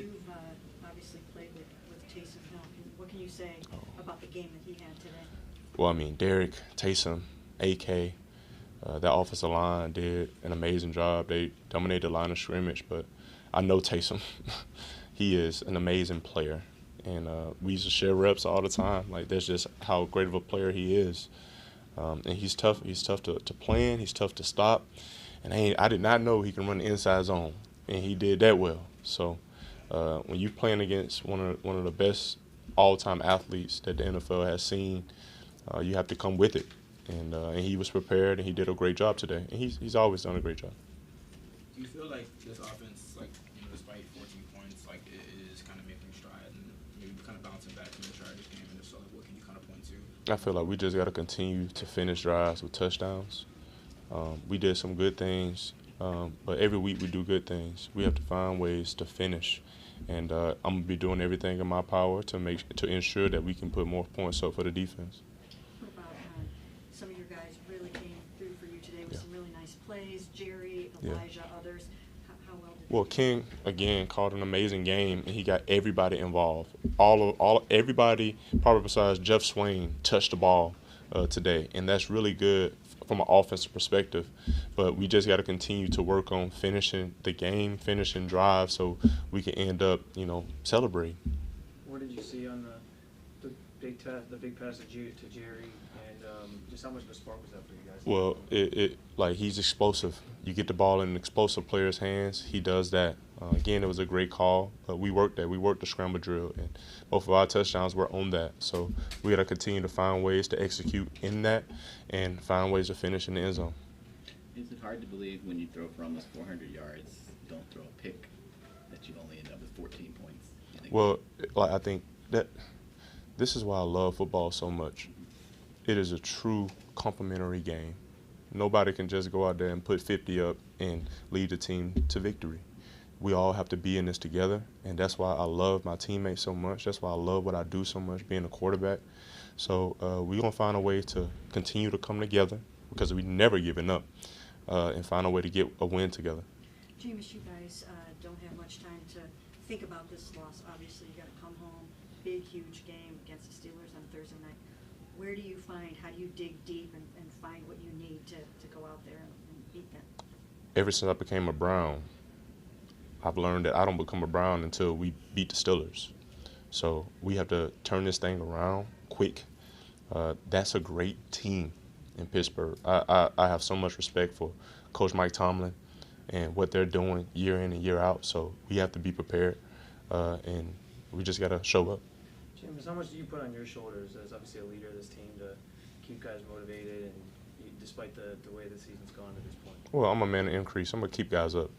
You've obviously played with Taysom Hill. What can you say about the game that he had today? Well, I mean, Derek, Taysom, AK, that offensive line did an amazing job. They dominated the line of scrimmage, but I know Taysom. He is an amazing player, and we used to share reps all the time. Like, that's just how great of a player he is. And he's tough. He's tough to plan. He's tough to stop. And I did not know he can run the inside zone, and he did that well. So when you're playing against one of the best all-time athletes that the NFL has seen, you have to come with it. And he was prepared, and he did a great job today. And he's always done a great job. Do you feel like this offense, like, despite 14 points, like, it is kind of making stride and maybe kind of bouncing back from the Chargers game? And if so, like, what can you kind of point to? I feel like we just got to continue to finish drives with touchdowns. We did some good things, but every week we do good things. We have to find ways to finish, and I'm gonna be doing everything in my power to ensure that we can put more points up for the defense. What about some of your guys really came through for you today with some really nice plays? Jerry, Elijah, others. How well did Well, King again called an amazing game, and he got everybody involved. Everybody, probably besides Jeff Swain, touched the ball today, and that's really good from an offensive perspective. But we just got to continue to work on finishing the game, finishing drives, so we can end up, celebrating. What did you see on the big pass to Jerry, and just how much of a spark was that for you guys? Well, he's explosive. You get the ball in an explosive player's hands, he does that. Again, it was a great call, but we worked that. We worked the scramble drill, and both of our touchdowns were on that. So we got to continue to find ways to execute in that and find ways to finish in the end zone. Is it hard to believe when you throw for almost 400 yards, don't throw a pick, that you only end up with 14 points? Well, I think that this is why I love football so much. It is a true complementary game. Nobody can just go out there and put 50 up and lead the team to victory. We all have to be in this together, and that's why I love my teammates so much. That's why I love what I do so much, being a quarterback. So we're going to find a way to continue to come together because we never giving up and find a way to get a win together. Jameis, you guys don't have much time to think about this loss. Obviously, you got to come home, big, huge game against the Steelers on Thursday night. Where do you how do you dig deep and find what you need to go out there and beat them? Ever since I became a Brown, I've learned that I don't become a Brown until we beat the Steelers. So we have to turn this thing around quick. That's a great team in Pittsburgh. I have so much respect for Coach Mike Tomlin and what they're doing year in and year out. So we have to be prepared, and we just got to show up. Jameis, how much do you put on your shoulders as obviously a leader of this team to keep guys motivated and despite the way the season's gone to this point? Well, I'm a man of increase. I'm going to keep guys up.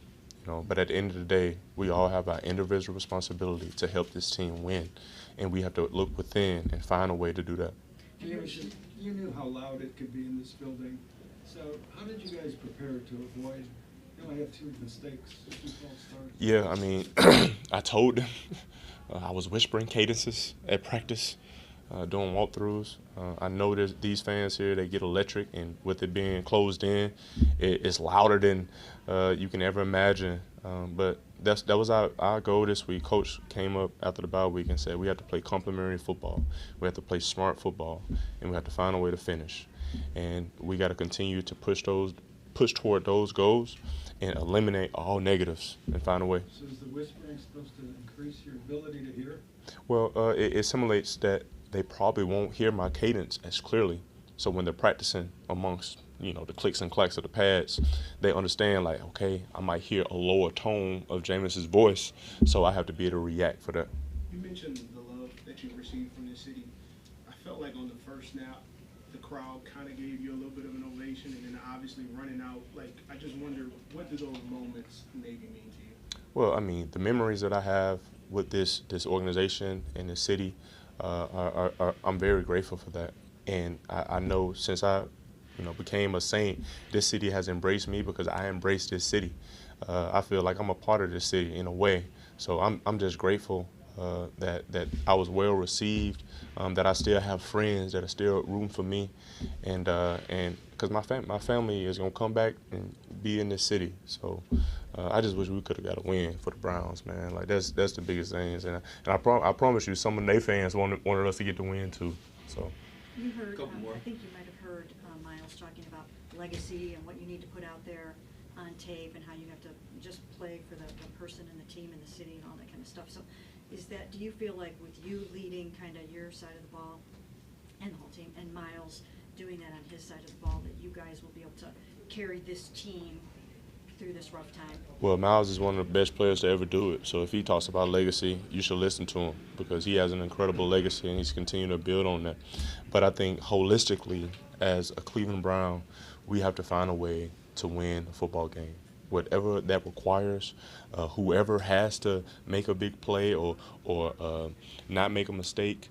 But at the end of the day, we all have our individual responsibility to help this team win, and we have to look within and find a way to do that. You knew how loud it could be in this building, so how did you guys prepare to avoid? You only have 2 mistakes, 2 false starts. Yeah, I mean, I told them. I was whispering cadences at practice, doing walkthroughs. I know these fans here, they get electric, and with it being closed in, it's louder than you can ever imagine. But that was our goal this week. Coach came up after the bye week and said we have to play complementary football. We have to play smart football, and we have to find a way to finish. And we got to continue to push toward those goals and eliminate all negatives and find a way. So is the whispering supposed to increase your ability to hear? Well, it simulates that they probably won't hear my cadence as clearly. So when they're practicing amongst, the clicks and clacks of the pads, they understand, like, okay, I might hear a lower tone of Jameis's voice, so I have to be able to react for that. You mentioned the love that you received from this city. I felt like on the first snap, the crowd kind of gave you a little bit of an ovation, and then obviously running out. Like, I just wonder, what do those moments maybe mean to you? Well, I mean, the memories that I have with this organization and this city, I'm very grateful for that. And I know since I became a Saint, this city has embraced me because I embraced this city. I feel like I'm a part of this city in a way. So I'm just grateful that I was well received, that I still have friends that are still rooting for me, and because my family is gonna come back and be in this city. So I just wish we could have got a win for the Browns, man. Like that's the biggest things, and I promise you, some of their fans wanted us to get the win too. So You heard, Couple more. I think you might have heard Miles talking about legacy and what you need to put out there on tape and how you have to just play for the person and the team and the city and all that kind of stuff. So do you feel like with you leading kind of your side of the ball and the whole team and Miles doing that on his side of the ball that you guys will be able to carry this team through this rough time? Well, Miles is one of the best players to ever do it. So if he talks about legacy, you should listen to him because he has an incredible legacy and he's continuing to build on that. But I think holistically, as a Cleveland Brown, we have to find a way to win a football game. Whatever that requires, whoever has to make a big play or not make a mistake,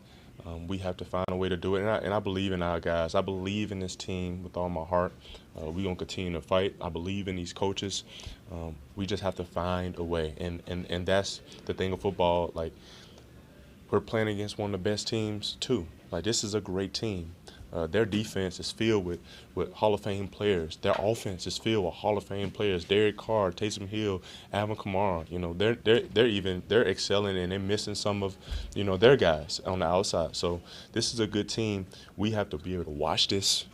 we have to find a way to do it. And I believe in our guys. I believe in this team with all my heart. We're going to continue to fight. I believe in these coaches. We just have to find a way. And that's the thing of football. Like, we're playing against one of the best teams, too. Like, this is a great team. Their defense is filled with Hall of Fame players. Their offense is filled with Hall of Fame players. Derek Carr, Taysom Hill, Alvin Kamara. You know, they're excelling and they're missing some of, you know, their guys on the outside. So this is a good team. We have to be able to watch this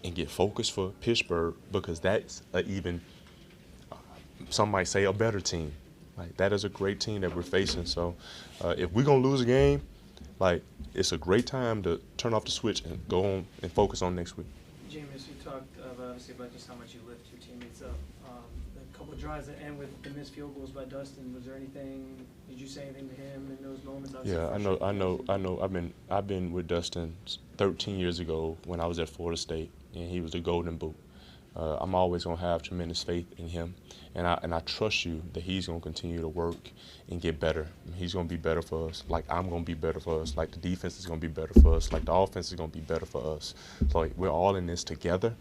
and get focused for Pittsburgh because that's some might say a better team. Like, that is a great team that we're facing. So if we're gonna lose a game, like, it's a great time to turn off the switch and go on and focus on next week. Jameis, you talked obviously about just how much you lift your teammates up. A couple of drives that end with the missed field goals by Dustin. Was there anything? Did you say anything to him in those moments? Obviously, Yeah, I know. I've been with Dustin 13 years ago when I was at Florida State, and he was the Golden Boot. I'm always gonna have tremendous faith in him, and I trust you that he's gonna continue to work and get better. He's gonna be better for us, like I'm gonna be better for us, like the defense is gonna be better for us, like the offense is gonna be better for us. So, like, we're all in this together.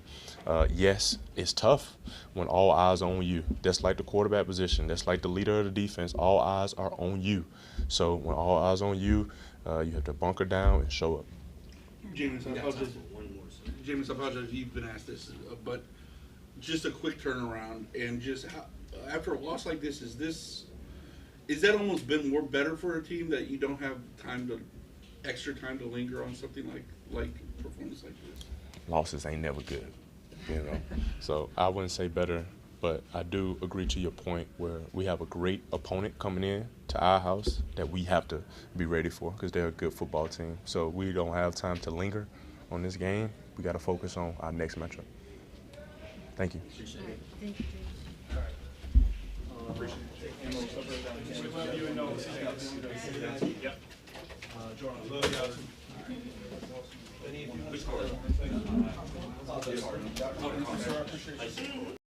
Yes, it's tough when all eyes are on you. That's like the quarterback position. That's like the leader of the defense. All eyes are on you. So when all eyes on you, you have to bunker down and show up. Jameis, I apologize. Jameis, I apologize if you've been asked this, but just a quick turnaround and just how, after a loss like this, is that almost been more better for a team that you don't have extra time to linger on something like performance like this? Losses ain't never good, you know. So I wouldn't say better, but I do agree to your point where we have a great opponent coming in to our house that we have to be ready for because they're a good football team. So we don't have time to linger on this game. We got to focus on our next matchup. Thank you. All right, thank you, James. We love you and know we'll see you guys. Yep. Jordan, love y'all.